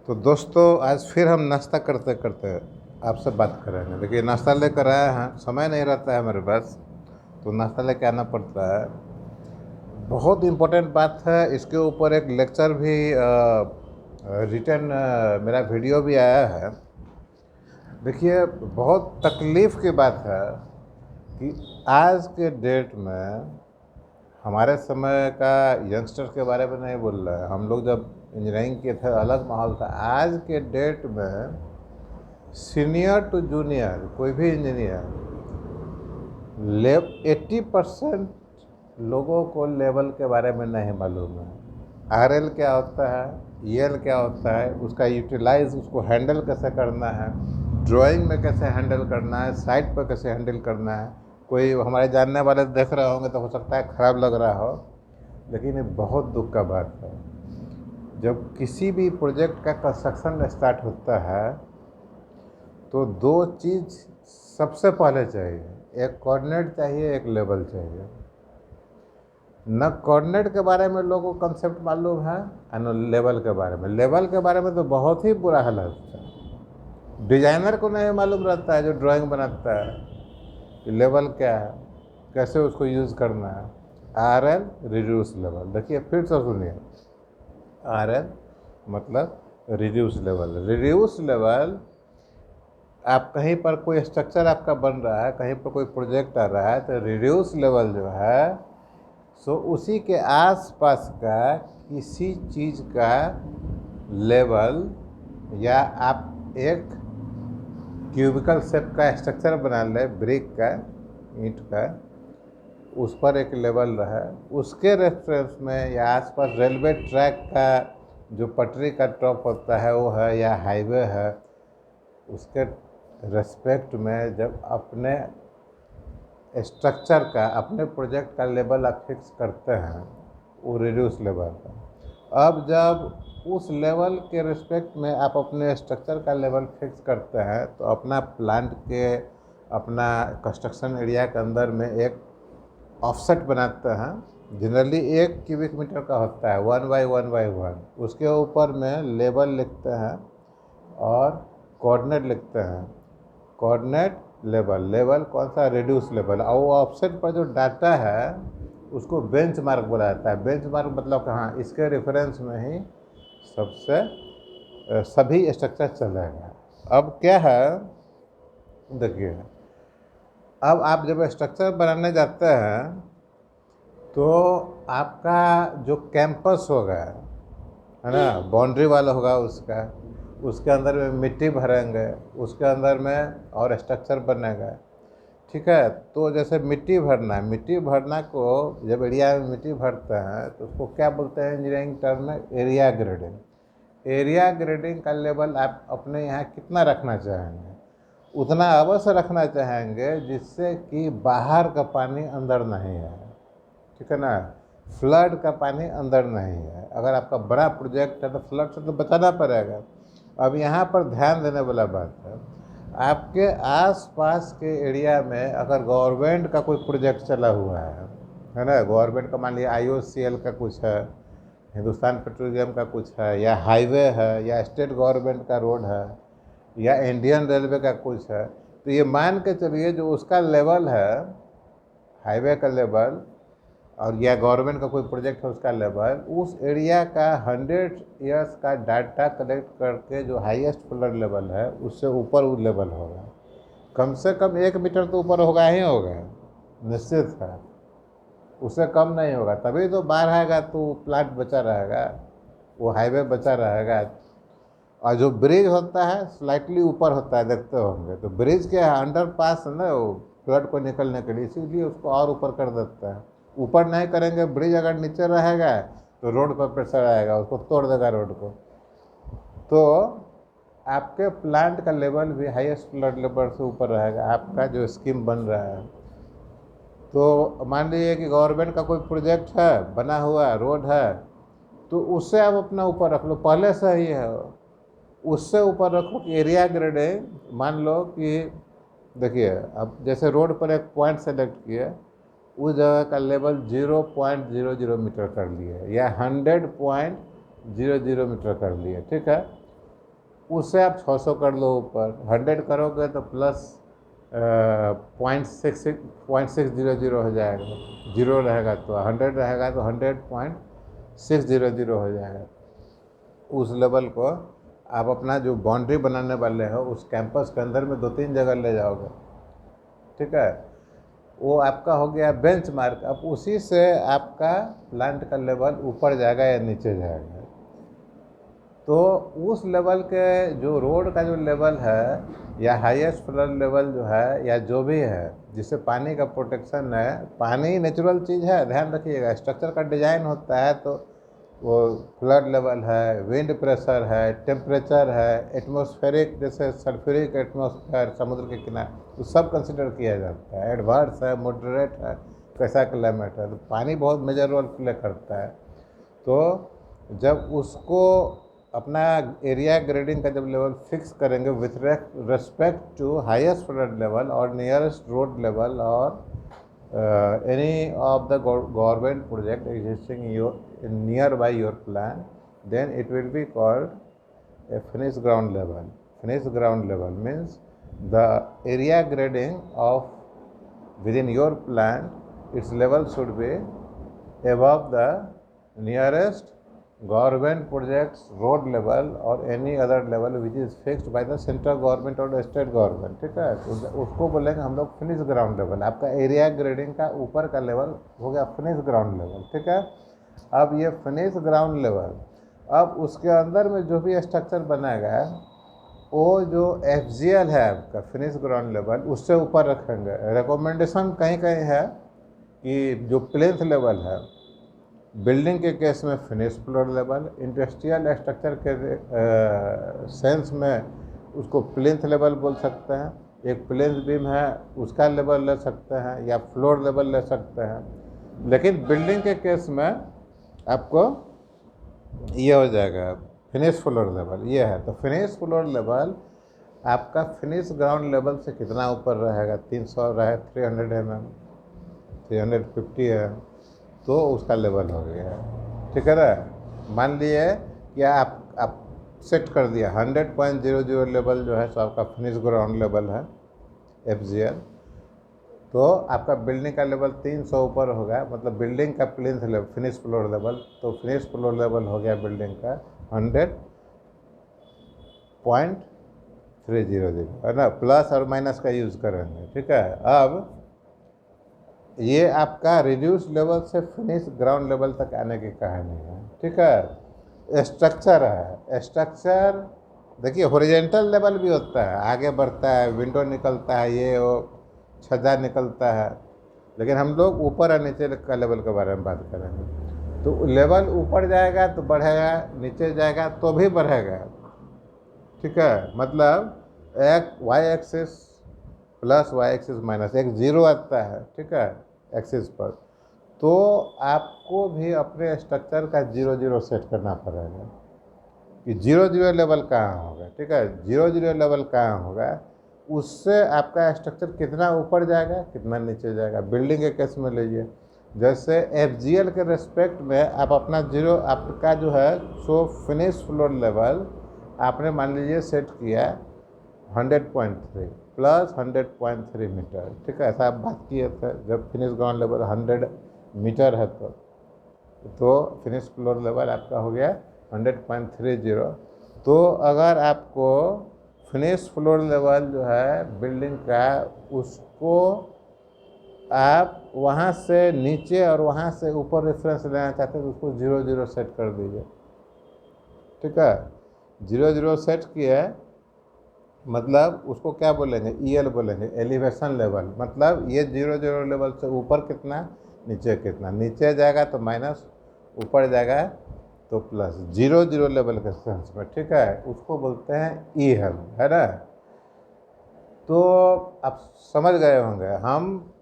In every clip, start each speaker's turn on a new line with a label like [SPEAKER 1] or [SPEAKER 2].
[SPEAKER 1] तो दोस्तों आज फिर हम नाश्ता करते करते आपसे बात करेंगे। देखिए नाश्ता लेकर आए हैं, समय नहीं रहता है मेरे पास, तो नाश्ता लेके आना पड़ता है। बहुत इम्पोर्टेंट बात है, इसके ऊपर एक लेक्चर भी रिटर्न मेरा वीडियो भी आया है। देखिए बहुत तकलीफ़ की बात है कि आज के डेट में हमारे समय का यंगस्टर के बारे में नहीं बोल रहे हैं, हम लोग जब इंजीनियरिंग के थे अलग माहौल था। आज के डेट में सीनियर टू जूनियर कोई भी इंजीनियर 80% लोगों को लेवल के बारे में नहीं मालूम है। आरएल क्या होता है, ईएल क्या होता है, उसका यूटिलाइज, उसको हैंडल कैसे करना है, ड्राइंग में कैसे हैंडल करना है, साइट पर कैसे हैंडल करना है। कोई हमारे जानने वाले देख रहे होंगे तो हो सकता है ख़राब लग रहा हो, लेकिन ये बहुत दुख का बात है। जब किसी भी प्रोजेक्ट का कंस्ट्रक्शन स्टार्ट होता है तो दो चीज़ सबसे पहले चाहिए, एक कोऑर्डिनेट चाहिए, एक लेवल चाहिए। न कोऑर्डिनेट के बारे में लोगों को कंसेप्ट मालूम है और न लेवल के बारे में। लेवल के बारे में तो बहुत ही बुरा हाल होता है। डिजाइनर को नहीं मालूम रहता है जो ड्राइंग बनाता है कि लेवल क्या है, कैसे उसको यूज़ करना है। आर एल रिड्यूस लेवल, देखिए फिर से सुनिए, आर एल मतलब रिड्यूस लेवल। रिड्यूस लेवल, आप कहीं पर कोई स्ट्रक्चर आपका बन रहा है, कहीं पर कोई प्रोजेक्ट आ रहा है, तो रिड्यूस लेवल जो है सो उसी के आसपास का किसी चीज़ का लेवल, या आप एक क्यूबिकल शेप का स्ट्रक्चर बना ले, ब्रिक का, ईंट का, उस पर एक लेवल रहा, उसके रेफरेंस में, या आसपास रेलवे ट्रैक का जो पटरी का टॉप होता है वो है, या हाईवे है, उसके रेस्पेक्ट में जब अपने स्ट्रक्चर का, अपने प्रोजेक्ट का लेवल आप फिक्स करते हैं, वो रिड्यूस लेवल है। अब जब उस लेवल के रिस्पेक्ट में आप अपने स्ट्रक्चर का लेवल फिक्स करते हैं तो अपना प्लांट के, अपना कंस्ट्रक्शन एरिया के अंदर में एक ऑफसेट बनाते हैं। जनरली 1 क्यूबिक मीटर का होता है, 1 बाई 1 बाई 1। उसके ऊपर में लेवल लिखते हैं और कोऑर्डिनेट लिखते हैं। कोऑर्डिनेट लेवल, लेवल कौन सा, रिड्यूस लेवल। और वो ऑफसेट पर जो डाटा है उसको बेंच मार्क बोला जाता है। बेंच मार्क मतलब कहाँ, इसके रेफरेंस में ही सबसे सभी स्ट्रक्चर चलेगा। अब क्या है, देखिए, अब आप जब स्ट्रक्चर बनाने जाते हैं तो आपका जो कैंपस होगा, है ना, बाउंड्री वाला होगा, उसके अंदर में मिट्टी भरेंगे, उसके अंदर में और स्ट्रक्चर बनेगा। ठीक है, तो जैसे मिट्टी भरना है, मिट्टी भरना को जब एरिया में मिट्टी भरते हैं तो उसको क्या बोलते हैं इंजीनियरिंग टर्म में, एरिया ग्रेडिंग। एरिया ग्रेडिंग का लेवल आप अपने यहाँ कितना रखना चाहेंगे, उतना अवश्य रखना चाहेंगे जिससे कि बाहर का पानी अंदर नहीं आए। ठीक है ना, फ्लड का पानी अंदर नहीं है। अगर आपका बड़ा प्रोजेक्ट है तो फ्लड से तो बचाना पड़ेगा। अब यहाँ पर ध्यान देने वाला बात है, आपके आसपास के एरिया में अगर गवर्नमेंट का कोई प्रोजेक्ट चला हुआ है ना, गवर्नमेंट का मान लिया आईओसीएल का कुछ है, हिंदुस्तान पेट्रोलियम का कुछ है, या हाईवे है, या स्टेट गवर्नमेंट का रोड है, या इंडियन रेलवे का कुछ है, तो ये मान के चलिए जो उसका लेवल है, हाईवे का लेवल, और या गवर्नमेंट का कोई प्रोजेक्ट है उसका लेवल, उस एरिया का 100 ईयर्स का डाटा कलेक्ट करके जो हाईएस्ट फ्लड लेवल है उससे ऊपर वो लेवल होगा। कम से कम 1 मीटर तो ऊपर होगा ही होगा, निश्चित है। उससे कम नहीं होगा, तभी तो बाढ़ आएगा तो प्लांट बचा रहेगा, वो हाईवे बचा रहेगा। और जो ब्रिज होता है स्लाइटली ऊपर होता है, देखते होंगे, तो ब्रिज के अंडर पास है ना वो फ्लड को निकलने के लिए, इसीलिए उसको और ऊपर कर देता है। ऊपर नहीं करेंगे, ब्रिज अगर नीचे रहेगा तो रोड पर प्रेशर आएगा, उसको तोड़ देगा रोड को। तो आपके प्लांट का लेवल भी हाईएस्ट फ्लड लेवल से ऊपर रहेगा, आपका जो स्कीम बन रहा है। तो मान लीजिए कि गवर्नमेंट का कोई प्रोजेक्ट है बना हुआ, रोड है, तो उससे आप अपना ऊपर रख लो, पहले से ही है, उससे ऊपर रखो कि एरिया ग्रेडिंग। मान लो कि देखिए, अब जैसे रोड पर एक पॉइंट सेलेक्ट किए, उस जगह का लेवल 0.00 मीटर कर लिए, या 100.00 मीटर कर लिए। ठीक है, उससे आप 600 कर लो ऊपर, 100 करोगे तो प्लस 0.600 हो जाएगा, जीरो रहेगा तो 100 रहेगा तो 100.600 हो जाएगा। उस लेवल को आप अपना जो बाउंड्री बनाने वाले हो उस कैंपस के अंदर में 2-3 जगह ले जाओगे, ठीक है। वो आपका हो गया बेंचमार्क। अब उसी से आपका प्लांट का लेवल ऊपर जाएगा या नीचे जाएगा। तो उस लेवल के जो रोड का जो लेवल है या हाईएस्ट फ्लड लेवल जो है या जो भी है जिससे पानी का प्रोटेक्शन है, पानी नेचुरल चीज़ है, ध्यान रखिएगा। स्ट्रक्चर का डिजाइन होता है तो वो फ्लड लेवल है, विंड प्रेशर है, टेम्परेचर है, एटमॉस्फेरिक जैसे सल्फ्यूरिक एटमॉस्फेयर समुद्र के किनारे, तो सब कंसिडर किया जाता है। एडवर्स है, मॉडरेट है, कैसा क्लाइमेट है, तो पानी बहुत मेजर रोल प्ले करता है। तो जब उसको अपना एरिया ग्रेडिंग का जब लेवल फिक्स करेंगे with respect to highest flood level और नियरेस्ट रोड लेवल और any of the government project existing nearby your plan, then it will be called a finished ground level. Finished ground level means the area grading of within your plan, its level should be above the nearest government projects road level or any other level which is fixed by the central government or the state government, ठीक है। तो उसको बोलेंगे हम लोग finish ground level. आपका area grading का ऊपर का लेवल हो गया फिनिश ग्राउंड लेवल, ठीक है। अब ये फिनिश ग्राउंड लेवल, अब उसके अंदर में जो भी स्ट्रक्चर बनाएगा वो जो FGL है आपका फिनिश ग्राउंड लेवल उससे ऊपर रखेंगे। रिकमेंडेशन कहीं कहीं है कि जो प्लेन्थ लेवल है बिल्डिंग के केस में finish floor level, industrial structure के सेंस में उसको प्लिंथ लेवल बोल सकते हैं। एक प्लिंथ बीम है उसका लेवल ले सकते हैं या फ्लोर लेवल ले सकते हैं। लेकिन बिल्डिंग के केस में आपको ये हो जाएगा फिनिश फ्लोर लेवल, ये है। तो फिनिश फ्लोर लेवल आपका फिनिश ग्राउंड लेवल से कितना ऊपर रहेगा, 300 रहे, 300 mm, 350 है, तो उसका लेवल हो गया, ठीक है ना। मान लिए कि आप सेट कर दिया 100.00 लेवल जो है सो आपका फिनिश ग्राउंड लेवल है FGL। तो आपका बिल्डिंग का लेवल 300 ऊपर होगा, मतलब बिल्डिंग का plinth level finish floor level, तो फिनिश फ्लोर लेवल हो गया बिल्डिंग का 100.300, है ना। प्लस और माइनस का यूज़ करेंगे, ठीक है। अब ये आपका रिड्यूस लेवल से फिनिश ग्राउंड लेवल तक आने की कहानी है, ठीक है। स्ट्रक्चर है, स्ट्रक्चर देखिए हॉरिजॉन्टल लेवल भी होता है, आगे बढ़ता है, विंडो निकलता है, ये वो छज्जा निकलता है, लेकिन हम लोग ऊपर और नीचे का लेवल के बारे में बात करेंगे। तो लेवल ऊपर जाएगा तो बढ़ेगा, नीचे जाएगा तो भी बढ़ेगा, ठीक है। मतलब एक Y axis plus Y axis minus एक जीरो आता है, ठीक है, एक्सिस पर। तो आपको भी अपने स्ट्रक्चर का 0-0 सेट करना पड़ेगा कि 0-0 लेवल कहाँ होगा, ठीक है। 0-0 लेवल कहाँ होगा, उससे आपका स्ट्रक्चर कितना ऊपर जाएगा कितना नीचे जाएगा। बिल्डिंग के केस में लीजिए, जैसे FGL के रेस्पेक्ट में आप अपना जीरो आपका जो है सो फिनिश फ्लोर लेवल आपने मान लीजिए सेट किया 100.3 प्लस 100.3 मीटर, ठीक है। ऐसा आप बात किए थे जब फिनिश ग्राउंड लेवल 100 मीटर है तो फिनिश फ्लोर लेवल आपका हो गया 100.30। तो अगर आपको फिनिश फ्लोर लेवल जो है बिल्डिंग का उसको आप वहाँ से नीचे और वहाँ से ऊपर रेफरेंस लेना चाहते हैं तो उसको 0-0 सेट कर दीजिए, ठीक है। 0-0 सेट किया मतलब उसको क्या बोलेंगे, EL बोलेंगे, एलिवेशन लेवल। मतलब ये 0-0 लेवल से ऊपर कितना, नीचे कितना, नीचे जाएगा तो माइनस, ऊपर जाएगा तो प्लस, 0-0 लेवल के सेंस में, ठीक है। उसको बोलते हैं EL, है ना। तो आप समझ गए होंगे हम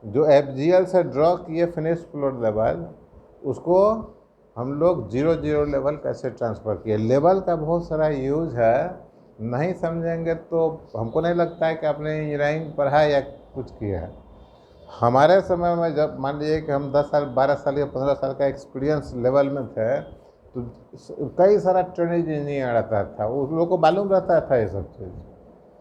[SPEAKER 1] जो FGL से ड्रॉ किए फिनिश फ्लोर लेवल उसको हम लोग 0-0 लेवल कैसे ट्रांसफ़र किए। लेवल का बहुत सारा यूज़ है, नहीं समझेंगे तो हमको नहीं लगता है कि आपने इंजीनियरिंग पढ़ा या कुछ किया है। हमारे समय में जब मान लीजिए कि हम 10 साल 12 साल या 15 साल का एक्सपीरियंस लेवल में थे, तो कई सारा ट्रेनिंग इंजीनियर रहता था, उस लोग को मालूम रहता था ये सब चीज़।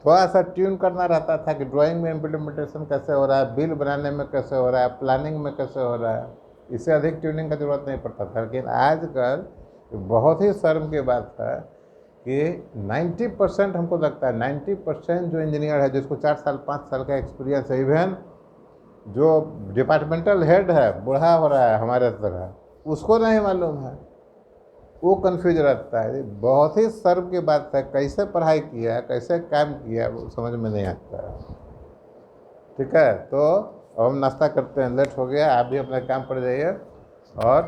[SPEAKER 1] थोड़ा सा ट्यून करना रहता था कि ड्राइंग में इम्प्लीमेंटेशन कैसे हो रहा है, बिल बनाने में कैसे हो रहा है, प्लानिंग में कैसे हो रहा है, इससे अधिक ट्यूनिंग का जरूरत नहीं पड़ता था। लेकिन आजकल बहुत ही शर्म की बात है कि 90% हमको लगता है 90% जो इंजीनियर है जिसको 4 साल 5 साल का एक्सपीरियंस है, इवन जो डिपार्टमेंटल हेड है बूढ़ा हो रहा है हमारे तरह, उसको नहीं मालूम है, वो कंफ्यूज रहता है। बहुत ही शर्म की बात है, कैसे पढ़ाई किया है, कैसे काम किया है, वो समझ में नहीं आता है। ठीक है, तो अब हम नाश्ता करते हैं, लेट हो गया, आप भी अपने काम पर जाइए, और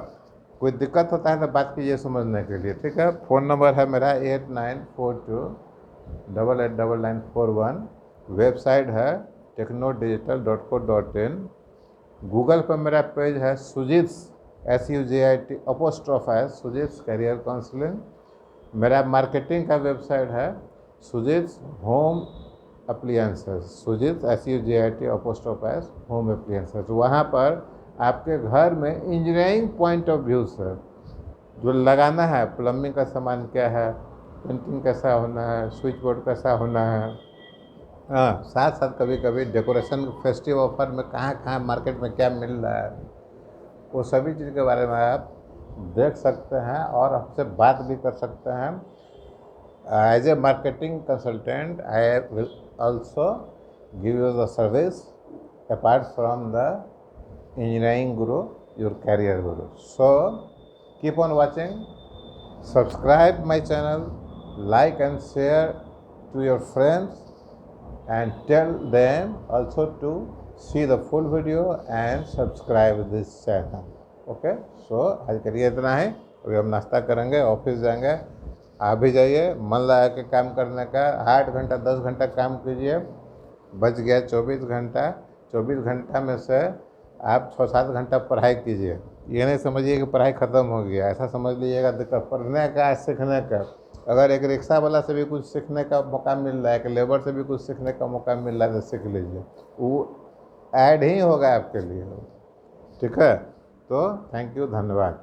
[SPEAKER 1] कोई दिक्कत होता है तो बात कीजिए समझने के लिए। ठीक है, फ़ोन नंबर है मेरा 8942889941। वेबसाइट है technodigital.co.in। गूगल पर मेरा पेज है सुजीत SUJIT अपोस्ट्रोफ है सुजीत कैरियर काउंसलिंग। मेरा मार्केटिंग का वेबसाइट है Sujit home appliances, Sujit SUJIT apostrophe है होम अप्लियंसेस। वहाँ पर आपके घर में इंजीनियरिंग पॉइंट ऑफ व्यू से जो लगाना है, प्लम्बिंग का सामान क्या है, पेंटिंग कैसा होना है, स्विच बोर्ड कैसा होना है, हाँ, साथ साथ कभी कभी डेकोरेशन फेस्टिव ऑफर में कहाँ कहाँ मार्केट में क्या मिल रहा है, वो सभी चीज़ के बारे में आप देख सकते हैं और हमसे बात भी कर सकते हैं। As a marketing consultant I will also give you the service apart from the engineering guru, your career guru. So keep on watching, subscribe my channel, like and share to your friends, and tell them also to see the full video and subscribe this channel. Okay, so आज के लिए इतना ही। अभी हम नाश्ता करेंगे, office जाएंगे। आप भी जाइए, मन लगा के काम करने का, 8 घंटा 10 घंटा काम कीजिए, बच गया 24 घंटा। 24 घंटा में से आप 6-7 घंटा पढ़ाई कीजिए। ये नहीं समझिए कि पढ़ाई ख़त्म हो गया, ऐसा समझ लीजिएगा। देखो, पढ़ने का सीखने का, अगर एक रिक्शा वाला से भी कुछ सीखने का मौका मिल रहा है, कि लेबर से भी कुछ सीखने का मौका मिल रहा है, तो सीख लीजिए, वो ऐड ही होगा आपके लिए। ठीक है, तो थैंक यू, धन्यवाद।